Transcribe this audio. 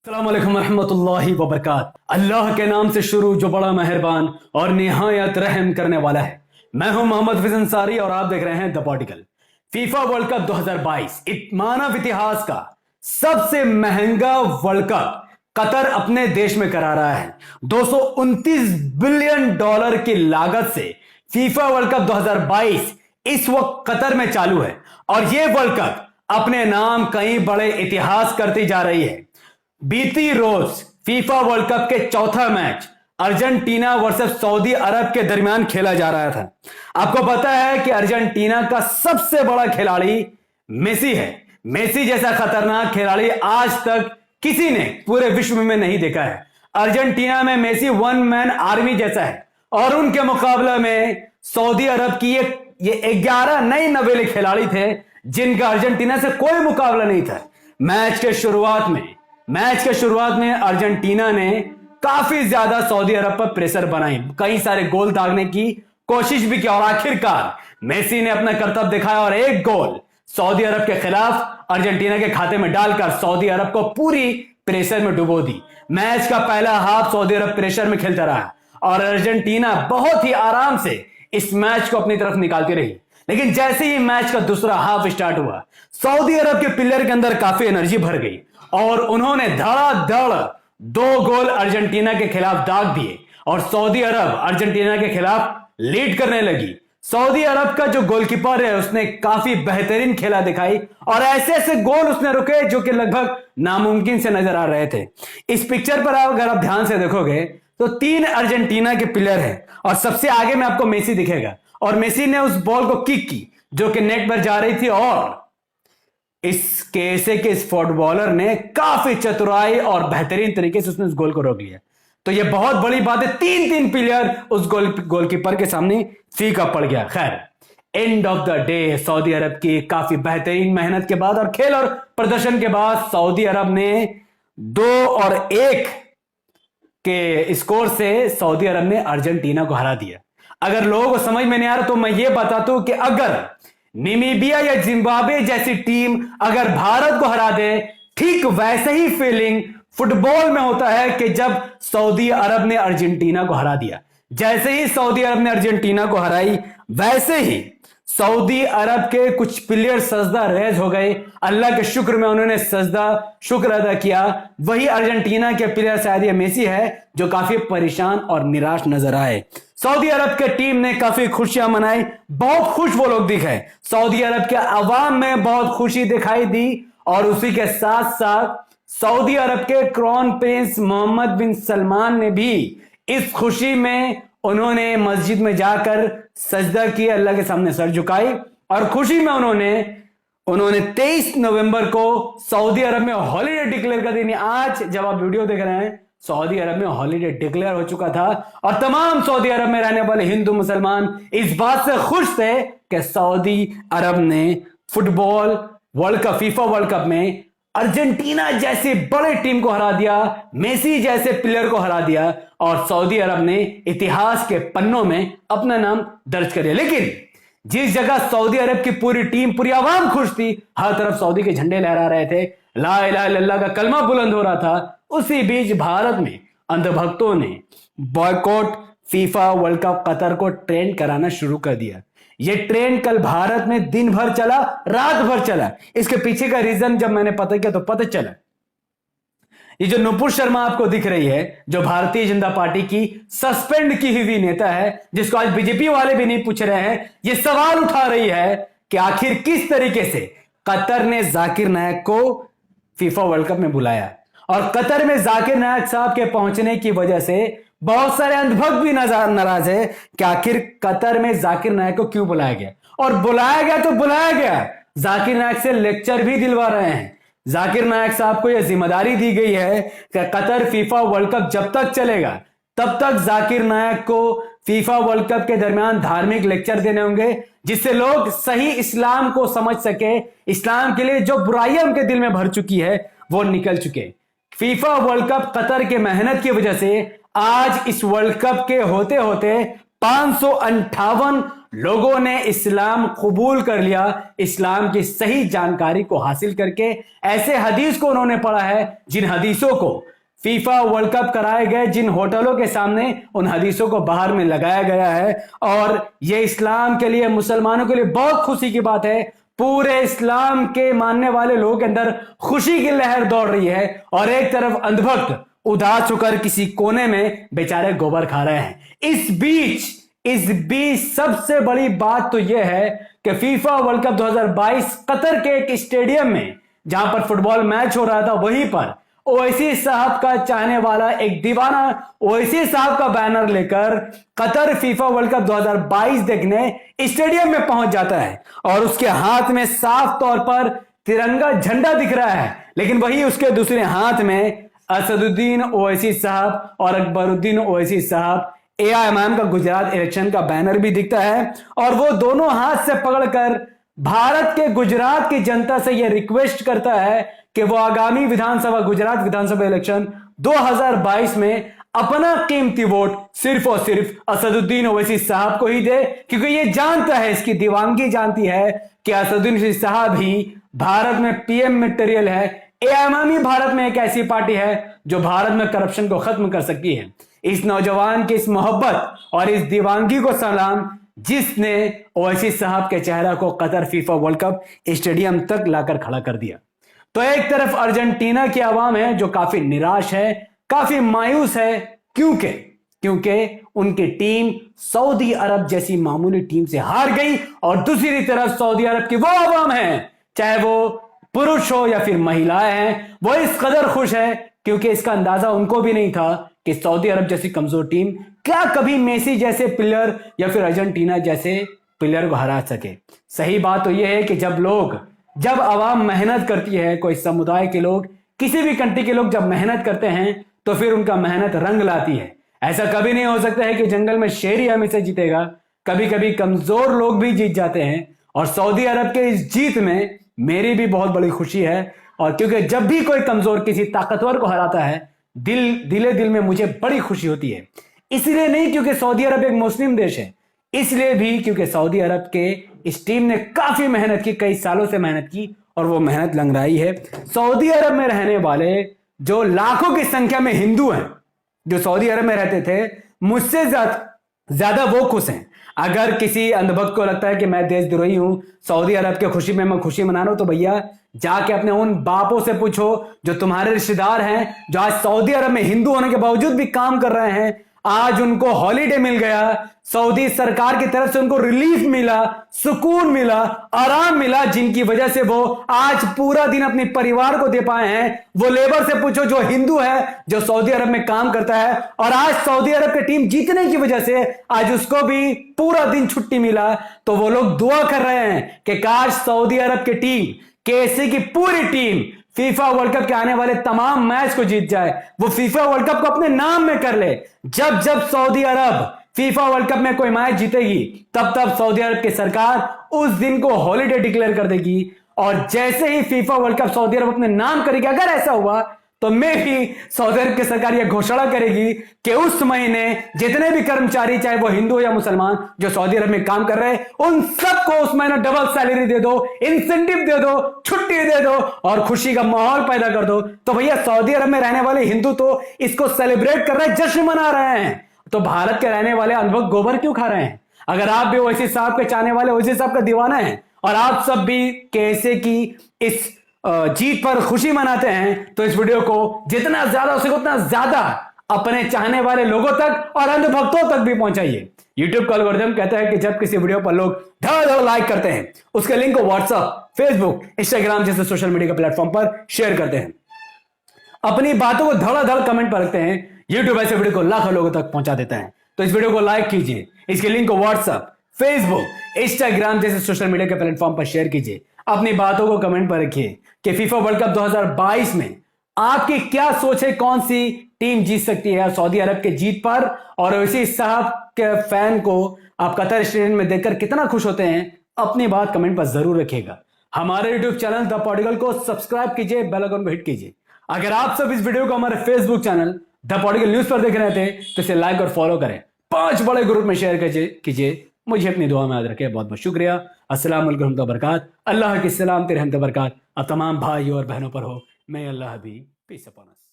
अस्सलामुअलैकुम रहमतुल्लाहि व बरकात। अल्लाह के नाम से शुरू जो बड़ा मेहरबान और निहायत रहम करने वाला है। मैं हूं मोहम्मद फिज अंसारी और आप देख रहे हैं द पॉटिकल। फीफा वर्ल्ड कप 2022 मानव इतिहास का सबसे महंगा वर्ल्ड कप कतर अपने देश में करा रहा है। 229 बिलियन डॉलर की लागत से फीफा वर्ल्ड कप 2022 इस वक्त कतर में चालू है और यह वर्ल्ड कप अपने नाम कई बड़े इतिहास करती जा रही है। बीती रोज फीफा वर्ल्ड कप के चौथा मैच अर्जेंटीना वर्सेस सऊदी अरब के दरमियान खेला जा रहा था। आपको पता है कि अर्जेंटीना का सबसे बड़ा खिलाड़ी मेसी है। मेसी जैसा खतरनाक खिलाड़ी आज तक किसी ने पूरे विश्व में नहीं देखा है। अर्जेंटीना में मेसी वन मैन आर्मी जैसा है और उनके मुकाबले में सऊदी अरब की ये 11 नए नवेले खिलाड़ी थे जिनका अर्जेंटीना से कोई मुकाबला नहीं था। मैच के शुरुआत में अर्जेंटीना ने काफी ज्यादा सऊदी अरब पर प्रेशर बनाई, कई सारे गोल दागने की कोशिश भी की और आखिरकार मेसी ने अपना कर्तव्य दिखाया और एक गोल सऊदी अरब के खिलाफ अर्जेंटीना के खाते में डालकर सऊदी अरब को पूरी प्रेशर में डुबो दी। मैच का पहला हाफ सऊदी अरब प्रेशर में खेलता रहा और अर्जेंटीना बहुत ही आराम से इस मैच को अपनी तरफ निकालती रही। लेकिन जैसे ही मैच का दूसरा हाफ स्टार्ट हुआ, सऊदी अरब के प्लेयर के अंदर काफी एनर्जी भर गई और उन्होंने धड़ाधड़ 2 गोल अर्जेंटीना के खिलाफ दाग दिए और सऊदी अरब अर्जेंटीना के खिलाफ लीड करने लगी। सऊदी अरब का जो गोलकीपर है उसने काफी बेहतरीन खेला दिखाई और ऐसे ऐसे गोल उसने रुके जो कि लगभग नामुमकिन से नजर आ रहे थे। इस पिक्चर पर अगर आप ध्यान से देखोगे तो 3 अर्जेंटीना के प्लेयर हैं और सबसे आगे में आपको मेसी दिखेगा और मेसी ने उस बॉल को किक की जो कि नेट पर जा रही थी और इस फुटबॉलर ने काफी चतुराई और बेहतरीन तरीके से उसने उस गोल को रोक लिया। तो यह बहुत बड़ी बात है, 3 प्लेयर उस गोलकीपर के सामने फीका पड़ गया। खैर, एंड ऑफ द डे सऊदी अरब की काफी बेहतरीन मेहनत के बाद और खेल और प्रदर्शन के बाद सऊदी अरब ने 2-1 के स्कोर से सऊदी अरब ने अर्जेंटीना को हरा दिया। अगर लोगों को समझ में नहीं आ रहा तो मैं ये बताता हूं कि अगर नामीबिया या जिम्बाब्वे जैसी टीम अगर भारत को हरा दे, ठीक वैसे ही फीलिंग फुटबॉल में होता है कि जब सऊदी अरब ने अर्जेंटीना को हरा दिया। जैसे ही सऊदी अरब ने अर्जेंटीना को हराई वैसे ही सऊदी अरब के कुछ प्लेयर सजदा रेज हो गए। अल्लाह के शुक्र में उन्होंने शुक्र अदा किया। वही अर्जेंटीना के प्लेयर शायद ये मेसी है जो काफी परेशान और निराश नजर आए। सऊदी अरब के टीम ने काफी खुशियां मनाई, बहुत खुश वो लोग दिखे। सऊदी अरब के अवाम में बहुत खुशी दिखाई दी और उसी के साथ साथ सऊदी अरब के क्राउन प्रिंस मोहम्मद बिन सलमान ने भी इस खुशी में उन्होंने मस्जिद में जाकर सजदा किया, अल्लाह के सामने सर झुकाई और खुशी में उन्होंने 23 नवंबर को सऊदी अरब में हॉलीडे डिक्लेयर कर दी। आज जब आप वीडियो देख रहे हैं सऊदी अरब में हॉलीडे डिक्लेयर हो चुका था और तमाम सऊदी अरब में रहने वाले हिंदू मुसलमान इस बात से खुश थे कि सऊदी अरब ने football world cup FIFA world cup में अर्जेंटीना जैसी बड़ी टीम को हरा दिया, मेसी जैसे प्लेयर को हरा दिया और सऊदी अरब ने इतिहास के पन्नों में अपना नाम दर्ज कर लिया। लेकिन जिस जगह सऊदी अरब की पूरी टीम पूरी आवाम खुश थी, हर तरफ सऊदी के झंडे लहरा रहे थे, ला इलाहा इल्लल्लाह का कलमा बुलंद हो रहा था, उसी बीच भारत में अंधभक्तों ने boycott FIFA world cup Qatar को ट्रेंड कराना शुरू कर दिया। यह ट्रेंड कल भारत में दिन भर चला, रात भर चला। इसके पीछे का रीजन जब मैंने पता किया तो पता चला ये जो नुपुर शर्मा आपको दिख रही है, जो भारतीय जनता पार्टी की सस्पेंड की हुई नेता है, जिसको आज बीजेपी वाले भी नहीं पूछ रहे हैं, ये सवाल उठा रही है कि आखिर किस तरीके से कतर ने जाकिर नायक को फीफा वर्ल्ड कप में बुलाया और कतर में जाकिर नायक साहब के पहुंचने की वजह से बहुत सारे अंधभक्त भी नाराज है कि आखिर कतर में जाकिर नायक को क्यों बुलाया गया। और बुलाया गया तो बुलाया गया, जाकिर नायक से लेक्चर भी दिलवा रहे हैं। जाकिर नायक साहब को यह जिम्मेदारी दी गई है कि कतर फीफा वर्ल्ड कप जब तक चलेगा तब तक जाकिर नायक को फीफा वर्ल्ड कप के दरमियान धार्मिक लेक्चर देने होंगे जिससे लोग सही इस्लाम को समझ सके, इस्लाम के लिए जो बुराइयां उनके दिल में भर चुकी है वो निकल चुके। फीफा वर्ल्ड कप कतर के मेहनत की वजह से आज इस वर्ल्ड कप के होते होते 558 लोगों ने इस्लाम कबूल कर लिया, इस्लाम की सही जानकारी को हासिल करके। ऐसे हदीस को उन्होंने पढ़ा है जिन हदीसों को फीफा वर्ल्ड कप कराए गए, जिन होटलों के सामने उन हदीसों को बाहर में लगाया गया है। और यह इस्लाम के लिए, मुसलमानों के लिए बहुत खुशी की बात है। पूरे इस्लाम के मानने वाले लोगों के अंदर खुशी की लहर दौड़ रही है और एक तरफ अंधभक्त उदास होकर किसी कोने में बेचारे गोबर खा रहे हैं। इस बीच सबसे बड़ी बात तो यह है कि फीफा वर्ल्ड कप 2022 कतर के एक स्टेडियम में, जहां पर फुटबॉल मैच हो रहा था, वहीं पर ओवैसी साहब का चाहने वाला एक दीवाना ओवैसी साहब का बैनर लेकर कतर फीफा वर्ल्ड कप 2022 देखने स्टेडियम में पहुंच जाता है और उसके हाथ में साफ तौर पर तिरंगा झंडा दिख रहा है, लेकिन वही उसके दूसरे हाथ में असदुद्दीन ओवैसी साहब और अकबरुद्दीन ओवैसी साहब एआईएमआईएम का गुजरात इलेक्शन का बैनर भी दिखता है। और वो दोनों हाथ से पकड़कर भारत के गुजरात की जनता से यह रिक्वेस्ट करता है कि वो आगामी गुजरात विधानसभा इलेक्शन 2022 में अपना कीमती वोट सिर्फ और सिर्फ असदुद्दीन ओवैसी साहब को ही दे, क्योंकि ये जानता है, इसकी दीवानगी जानती है कि असदुद्दीन ओवैसी साहब ही भारत में पीएम मटेरियल है। एआईएमआईएम भारत में एक ऐसी पार्टी है जो भारत में करप्शन को खत्म कर सकती है। इस नौजवान की इस मोहब्बत और इस दीवानगी को सलाम, जिसने ओवैसी साहब के चेहरा को Qatar FIFA world cup stadium तक लाकर खड़ा कर दिया। तो एक तरफ अर्जेंटीना की आवाम है जो काफी निराश है, काफी मायूस है, क्योंकि उनकी टीम सऊदी अरब जैसी मामूली टीम से हार गई। और दूसरी तरफ सऊदी अरब की वो आवाम है, चाहे वो पुरुष हो या फिर महिलाएं हैं, वो इस कदर खुश है क्योंकि इसका अंदाजा उनको भी नहीं था कि सऊदी अरब जैसी कमजोर टीम क्या कभी मेसी जैसे प्लेयर या फिर अर्जेंटीना जैसे प्लेयर को हरा सके। सही बात तो यह है कि जब आवाम मेहनत करती है, कोई समुदाय के लोग, किसी भी कंट्री के लोग जब मेहनत करते हैं तो फिर उनका मेहनत रंग लाती है। ऐसा कभी नहीं हो सकता है कि जंगल में शेर ही हमेशा जीतेगा, कभी कभी कमजोर लोग भी जीत जाते हैं। और सऊदी अरब के इस जीत में मेरी भी बहुत बड़ी खुशी है। और क्योंकि जब भी कोई कमजोर किसी ताकतवर को हराता है, दिल में मुझे बड़ी खुशी होती है। इसलिए नहीं क्योंकि सऊदी अरब एक मुस्लिम देश है, इसलिए भी क्योंकि सऊदी अरब के इस टीम ने काफी मेहनत की, कई सालों से मेहनत की और वो मेहनत लंगड़ाई है। सऊदी अरब में रहने वाले जो लाखों की संख्या में हिंदू हैं, जो सऊदी अरब में रहते थे, मुझसे ज्यादा वो खुश हैं। अगर किसी अंधभक्त को लगता है कि मैं देशद्रोही हूं, सऊदी अरब के खुशी में मैं खुशी मना रहा हूं, तो भैया जाके अपने उन बापों से पूछो जो तुम्हारे रिश्तेदार हैं, जो आज सऊदी अरब में हिंदू होने के बावजूद भी काम कर रहे हैं। आज उनको हॉलीडे मिल गया, सऊदी सरकार की तरफ से उनको रिलीफ मिला, सुकून मिला, आराम मिला, जिनकी वजह से वो आज पूरा दिन अपने परिवार को दे पाए हैं। वो लेबर से पूछो जो हिंदू है, जो सऊदी अरब में काम करता है, और आज सऊदी अरब की टीम जीतने की वजह से आज उसको भी पूरा दिन छुट्टी मिला। तो वो लोग दुआ कर रहे हैं कि काश सऊदी अरब की टीम, केसी की पूरी टीम फीफा वर्ल्ड कप के आने वाले तमाम मैच को जीत जाए, वो फीफा वर्ल्ड कप को अपने नाम में कर ले। जब सऊदी अरब फीफा वर्ल्ड कप में कोई मैच जीतेगी, तब सऊदी अरब की सरकार उस दिन को हॉलीडे डिक्लेयर कर देगी। और जैसे ही फीफा वर्ल्ड कप सऊदी अरब अपने नाम करेगी, अगर ऐसा हुआ तो मैं भी सऊदी अरब की सरकार यह घोषणा करेगी कि उस महीने जितने भी कर्मचारी, चाहे वो हिंदू या मुसलमान, जो सऊदी अरब में काम कर रहे हैं, उन सबको उस महीने डबल सैलरी दे दो, इंसेंटिव दे दो, छुट्टी दे दो और खुशी का माहौल पैदा कर दो। तो भैया सऊदी अरब में रहने वाले हिंदू तो इसको सेलिब्रेट कर रहे हैं, जश्न मना रहे हैं। तो भारत के रहने वाले अनुभव गोबर क्यों खा रहे हैं? अगर आप भी ओवैसी साहब के चाहने वाले, ओवैसी साहब का दीवाना है और आप सब भी कैसे की इस जीत पर खुशी मनाते हैं, तो इस वीडियो को जितना ज्यादा हो सके उतना ज्यादा अपने चाहने वाले लोगों तक और अंधभक्तों तक भी पहुंचाइए। YouTube का एल्गोरिथम कहता है कि जब किसी वीडियो पर लोग धड़ाधड़ लाइक करते हैं, उसके लिंक को व्हाट्सएप, फेसबुक, इंस्टाग्राम जैसे सोशल मीडिया के प्लेटफॉर्म पर शेयर करते हैं, अपनी बातों को धड़ाधड़ कमेंट पर रखते हैं, YouTube ऐसे वीडियो को लाखों लोगों तक पहुंचा देता है। तो इस वीडियो को लाइक कीजिए, इसके लिंक को व्हाट्सएप, फेसबुक, इंस्टाग्राम जैसे सोशल मीडिया के प्लेटफॉर्म पर शेयर कीजिए, अपनी बातों को कमेंट पर रखिए कि फीफा वर्ल्ड कप 2022 में आपकी क्या सोच है, कौन सी टीम जीत सकती है सऊदी अरब के जीत पर, और ओवैसी साहब के फैन को आप कतर स्टेडियम में देखकर कितना खुश होते हैं, अपनी बात कमेंट पर जरूर रखिएगा। हमारे यूट्यूब चैनल द पॉडिगल को सब्सक्राइब कीजिए, बेल आइकन को हिट कीजिए। अगर आप सब इस वीडियो को हमारे फेसबुक चैनल द पॉडिगल न्यूज पर देख रहे थे तो इसे लाइक और फॉलो करें, 5 बड़े ग्रुप में शेयर कीजिए। मुझे अपनी दुआ में याद रखे। बहुत बहुत शुक्रिया। अस्सलाम वालेकुम रहमतुल्लाहि व बरकातहू। अल्लाह की सलाम तेरे रहमत बरकात अब तमाम भाइयों और बहनों पर हो। मैं अल्लाह भी पीस अपॉन अस।